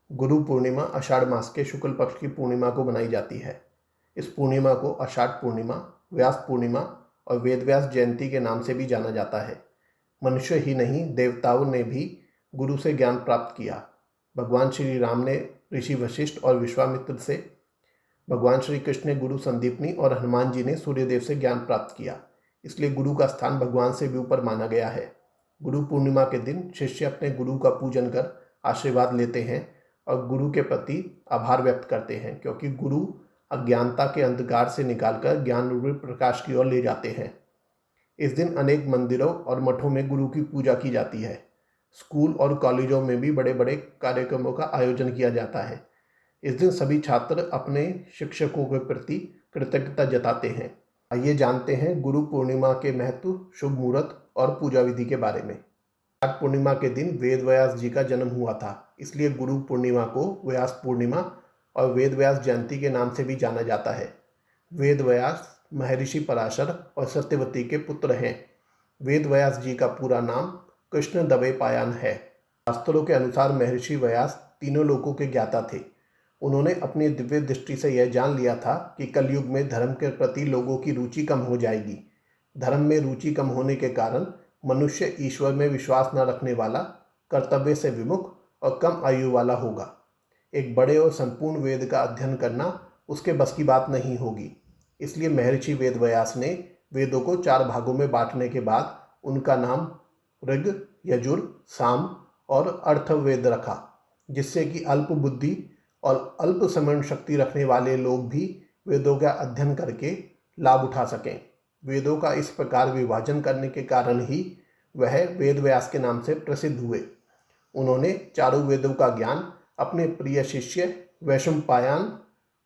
गुरु पूर्णिमा आषाढ़ मास के शुक्ल पक्ष की पूर्णिमा को मनाई जाती है। इस पूर्णिमा को आषाढ़ पूर्णिमा, व्यास पूर्णिमा और वेदव्यास जयंती के नाम से भी जाना जाता है। मनुष्य ही नहीं, देवताओं ने भी गुरु से ज्ञान प्राप्त किया। भगवान श्री राम ने ऋषि वशिष्ठ और विश्वामित्र से, भगवान श्री कृष्ण ने गुरु संदीपनी और हनुमान जी ने सूर्यदेव से ज्ञान प्राप्त किया। इसलिए गुरु का स्थान भगवान से भी ऊपर माना गया है। गुरु पूर्णिमा के दिन शिष्य अपने गुरु का पूजन कर आशीर्वाद लेते हैं और गुरु के प्रति आभार व्यक्त करते हैं, क्योंकि गुरु अज्ञानता के अंधकार से निकालकर ज्ञान रूपी प्रकाश की ओर ले जाते हैं। इस दिन अनेक मंदिरों और मठों में गुरु की पूजा की जाती है। स्कूल और कॉलेजों में भी बड़े बड़े कार्यक्रमों का आयोजन किया जाता है। इस दिन सभी छात्र अपने शिक्षकों के प्रति कृतज्ञता जताते हैं। आइए जानते हैं गुरु पूर्णिमा के महत्व, शुभ मुहूर्त और पूजा विधि के बारे में। आषाढ़ पूर्णिमा के दिन वेद व्यास जी का जन्म हुआ था, इसलिए गुरु पूर्णिमा को व्यास पूर्णिमा और वेद व्यास जयंती के नाम से भी जाना जाता है। वेद व्यास महर्षि पराशर और सत्यवती के पुत्र हैं। वेद व्यास जी का पूरा नाम कृष्ण दवे पायन है। शास्त्रों के अनुसार महर्षि व्यास तीनों लोकों के ज्ञाता थे। उन्होंने अपनी दिव्य दृष्टि से यह जान लिया था कि कलयुग में धर्म के प्रति लोगों की रुचि कम हो जाएगी। धर्म में रुचि कम होने के कारण मनुष्य ईश्वर में विश्वास न रखने वाला, कर्तव्य से विमुख और कम आयु वाला होगा। एक बड़े और संपूर्ण वेद का अध्ययन करना उसके बस की बात नहीं होगी। इसलिए महर्षि वेद व्यास ने वेदों को 4 भागों में बांटने के बाद उनका नाम ऋग, यजुर, साम और अर्थवेद रखा, जिससे कि अल्प बुद्धि और अल्प स्मरण शक्ति रखने वाले लोग भी वेदों का अध्ययन करके लाभ उठा सकें। वेदों का इस प्रकार विभाजन करने के कारण ही वह वेद व्यास के नाम से प्रसिद्ध हुए। उन्होंने चारों वेदों का ज्ञान अपने प्रिय शिष्य वैशंपायन,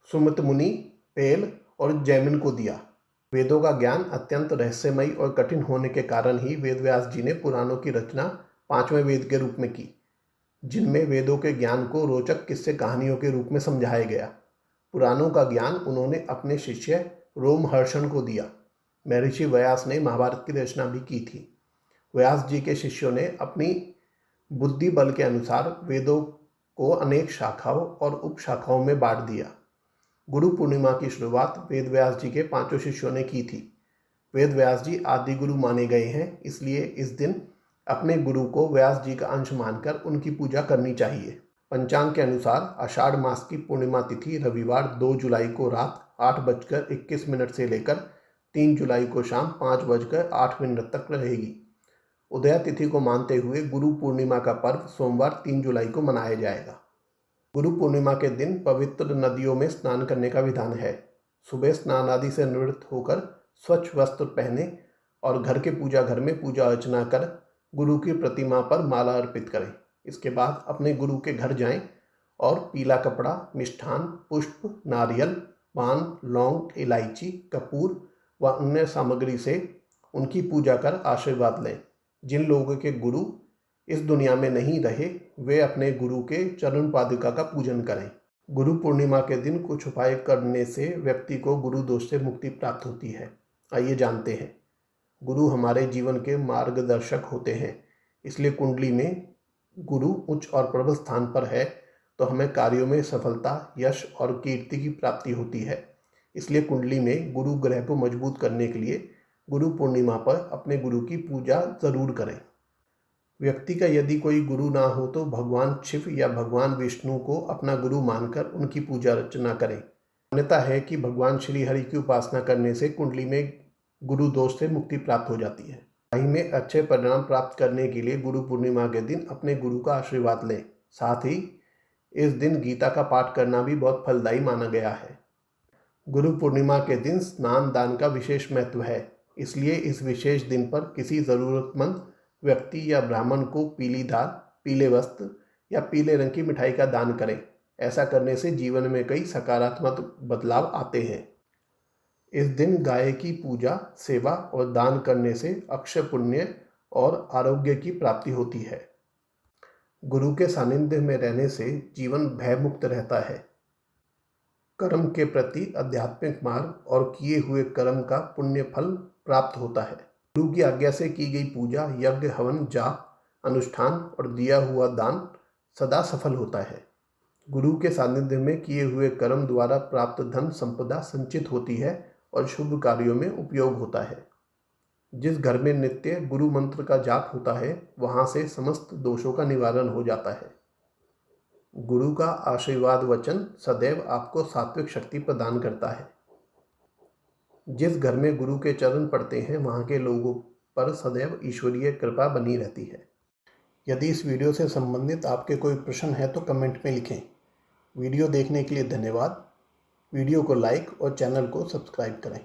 सुमित मुनि, पेल और जैमिन को दिया। वेदों का ज्ञान अत्यंत रहस्यमयी और कठिन होने के कारण ही वेदव्यास जी ने पुराणों की रचना 5वें वेद के रूप में की, जिनमें वेदों के ज्ञान को रोचक किस्से कहानियों के रूप में समझाया गया। पुराणों का ज्ञान उन्होंने अपने शिष्य रोमहर्षण को दिया। महर्षि व्यास ने महाभारत की रचना भी की थी। व्यास जी के शिष्यों ने अपनी बुद्धि बल के अनुसार वेदों को अनेक शाखाओं और उपशाखाओं में बांट दिया। गुरु पूर्णिमा की शुरुआत वेद व्यास जी के 5 शिष्यों ने की थी। वेद व्यास जी आदि गुरु माने गए हैं, इसलिए इस दिन अपने गुरु को व्यास जी का अंश मानकर उनकी पूजा करनी चाहिए। पंचांग के अनुसार आषाढ़ मास की पूर्णिमा तिथि रविवार 2 जुलाई को रात 8:21 से लेकर 3 जुलाई को शाम 5:08 तक रहेगी। उदया तिथि को मानते हुए गुरु पूर्णिमा का पर्व सोमवार 3 जुलाई को मनाया जाएगा। गुरु पूर्णिमा के दिन पवित्र नदियों में स्नान करने का विधान है। सुबह स्नान आदि से निवृत्त होकर स्वच्छ वस्त्र पहने और घर के पूजा घर में पूजा अर्चना कर गुरु की प्रतिमा पर माला अर्पित करें। इसके बाद अपने गुरु के घर जाएं और पीला कपड़ा, मिष्ठान, पुष्प, नारियल, पान, लौंग, इलायची, कपूर व अन्य सामग्री से उनकी पूजा कर आशीर्वाद लें। जिन लोगों के गुरु इस दुनिया में नहीं रहे, वे अपने गुरु के चरण पादुका का पूजन करें। गुरु पूर्णिमा के दिन कुछ उपाय करने से व्यक्ति को गुरु दोष से मुक्ति प्राप्त होती है। आइए जानते हैं। गुरु हमारे जीवन के मार्गदर्शक होते हैं, इसलिए कुंडली में गुरु उच्च और प्रबल स्थान पर है तो हमें कार्यों में सफलता, यश और कीर्ति की प्राप्ति होती है। इसलिए कुंडली में गुरु ग्रह को मजबूत करने के लिए गुरु पूर्णिमा पर अपने गुरु की पूजा जरूर करें। व्यक्ति का यदि कोई गुरु ना हो तो भगवान शिव या भगवान विष्णु को अपना गुरु मानकर उनकी पूजा अर्चना करें। मान्यता है कि भगवान श्री हरि की उपासना करने से कुंडली में गुरु दोष से मुक्ति प्राप्त हो जाती है। पढ़ाई में अच्छे परिणाम प्राप्त करने के लिए गुरु पूर्णिमा के दिन अपने गुरु का आशीर्वाद लें। साथ ही इस दिन गीता का पाठ करना भी बहुत फलदायी माना गया है। गुरु पूर्णिमा के दिन स्नान दान का विशेष महत्व है, इसलिए इस विशेष दिन पर किसी ज़रूरतमंद व्यक्ति या ब्राह्मण को पीली दाल, पीले वस्त्र या पीले रंग की मिठाई का दान करें। ऐसा करने से जीवन में कई सकारात्मक बदलाव आते हैं। इस दिन गाय की पूजा, सेवा और दान करने से अक्षय पुण्य और आरोग्य की प्राप्ति होती है। गुरु के सानिध्य में रहने से जीवन भयमुक्त रहता है। कर्म के प्रति आध्यात्मिक मार्ग और किए हुए कर्म का पुण्य फल प्राप्त होता है। गुरु की आज्ञा से की गई पूजा, यज्ञ, हवन, जाप, अनुष्ठान और दिया हुआ दान सदा सफल होता है। गुरु के सानिध्य में किए हुए कर्म द्वारा प्राप्त धन संपदा संचित होती है और शुभ कार्यों में उपयोग होता है। जिस घर में नित्य गुरु मंत्र का जाप होता है वहाँ से समस्त दोषों का निवारण हो जाता है। गुरु का आशीर्वाद वचन सदैव आपको सात्विक शक्ति प्रदान करता है। जिस घर में गुरु के चरण पड़ते हैं वहाँ के लोगों पर सदैव ईश्वरीय कृपा बनी रहती है। यदि इस वीडियो से संबंधित आपके कोई प्रश्न है तो कमेंट में लिखें। वीडियो देखने के लिए धन्यवाद। वीडियो को लाइक और चैनल को सब्सक्राइब करें।